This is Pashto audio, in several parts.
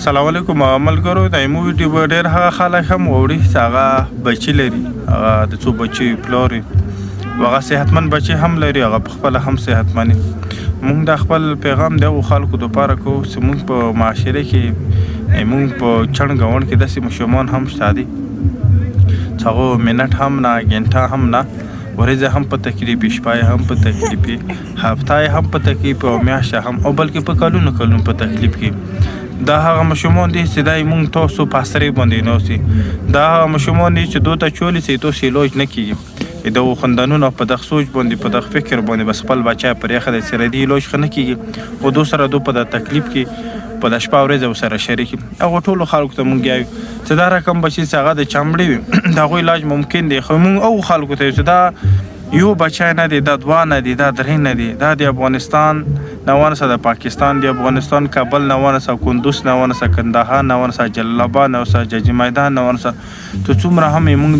سلام علیکم ملګرو د ایمو ویډیو به ډېر هغه خلک هم وړي چې هغه بچي لري، هغه د څو بچي پلار وي، هغه صحتمند بچي هم لري، هغه پخپله هم صحتمند وي. موږ دا خپل پیغام د هغو خلکو دپاره کوو چې موږ په معاشره کې موږ په چڼ ګاونډ کې داسې ماشومان هم شته دي چې هغو منټ هم نه، ګنټه هم نه، ورځې هم په تکلیف وي، شپه هم په تکلیف وي، هفته هم په تکلیف او میاشته هم، او بلکې په کلونو په تکلیف کې. دا هغه ماشومان دي چې دای موږ تاسو په اسرې باندې ناستي. دا هغه ماشومان دي چې دوی ته چولی چې تاسو علاج نه کیږي. دغو خاندانونه په دغه سوچ باندې، په دغه فکر باندې بس خپل بچی پر یخه د سره دی علاج ښه نه کیږي، خو دوی سره دوی په دغه تکلیف کې په د شپه ورځ ورسره شریک وي. هغو ټولو خلکو ته موږ وایو چې دا رقم بچي چې هغه د چمړې وي د هغوی علاج ممکن دی، خو موږ هغو خلکو ته چې دا یو بچی نه دی، دا دوه نه دی، دا درې نه دی، دا د افغانستان نه ونسه د پاکستان، د افغانستان کابل نه ونسه، کندوز نه ونسه، کندهار نه ونسه، جلال آباد نه ونسه، جاجي میدان نه ونسه، ته څومره هم موږ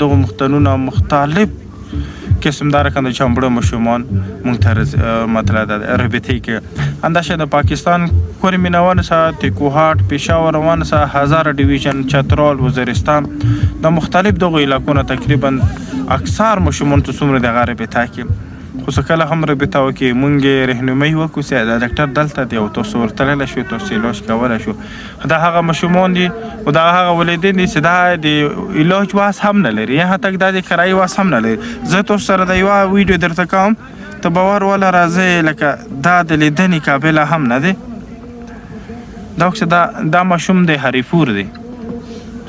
دغو مختنونه مختلف قسم دا رقم د چمبړو ماشومان موږ ته مطلب ده رابطې کې انداشه د پاکستان کورمینه ونسه، تکوهاټ، پېښور ونسه، هزاره ډیویژن، چترال، وزیرستان، د مختلف دغو علاقو نه تقریبا اکثر ماشومان ته څومره دغه رابطه کې، خو څه کله هم رابطه وکړي موږ یې رهنمایي وکړو چې د ډاکټر دلته دی او تاسو ورتللی شو، تاسو علاج کولی شو. دا هغه ماشومان دي او دا هغه والدین دي چې دا د علاج واس هم نه لري، یا حتی دا د کرایي واس هم نه لري. زه تاسو سره د یوه ویډیو درته کوم، ته باور ولره زه لکه دا د لیدنې قابله هم نه دی. دا وکړه دا ماشوم دی هریپور دی،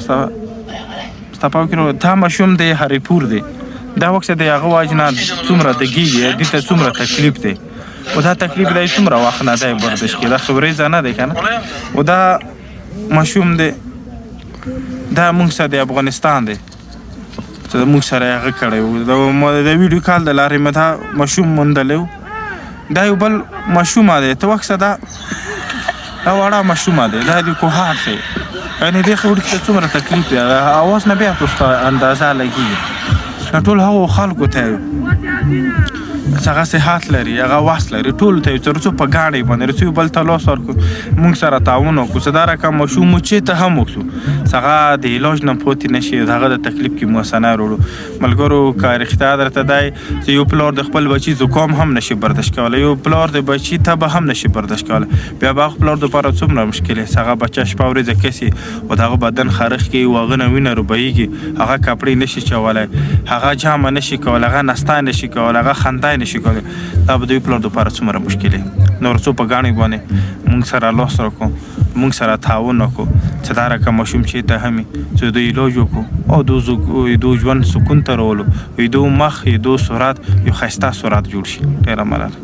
ستا په وکړو دا ماشوم دی هریپور دی. دا وخت د هغه واجنه څومره دګیږي، دې ته څومره تکلیف دی، او دا تکلیف دی څومره وخت نه دی برداشت کړي، دا خو ورځ نه دی که نه. او دا ماشوم دی دا موږ سره د افغانستان دی چې موږ سره یې هغه کړی و، د ویډیو کال د لارې مې دا ماشوم موندلی و. دا یو بل ماشومه دی، ته وخت دا وړه ماشومه دی، دا د کوهاټ دی، یعنې دې خبرې کې څومره تکلیف دی، اواز نه بیا تاسو ته اندازه لګېږي. ټول هغو خلکو ته چې هغه صحت لري، هغه وس لري، ټولو ته یو څه په ګاډۍ باندې رسوي، بل ته لاس ورکړو، موږ سره تعاون وکړو چې دا رقم ماشوم مو چېرته هم وکړو چې هغه د علاج نه پاتې نه شي، د هغه د تکلیف کې موسنه راوړو. ملګرو که رښتیا درته دی چې یو پلار د خپل بچي زکام هم نشي برداشت کولی، یو پلار د بچي تبه هم نشي برداشت کولی، بیا به هغه پلار دپاره څومره مشکل دی چې هغه بچه شپه ورځ کسي او د هغه بدن خارښ کوي او هغه نه وینه روبهیږي، هغه کپړې نشي چولی، هغه جامه نشي کولی، هغه نستا نشي کولی، هغه خندا نشي کولی. دا به دوی پلار دپاره څومره مشکل دی. نور څو په ګاڼې باندې موږ سره لاس راکړو، موږ سره تعاون وکړو چې دا رقم ماشوم چېرته هم وي چې دوی علاج وکړو او دو ژوند سکون ته راولو، دو مخ، دو صورت یو ښایسته صورت جوړ شي. ډېره مننه.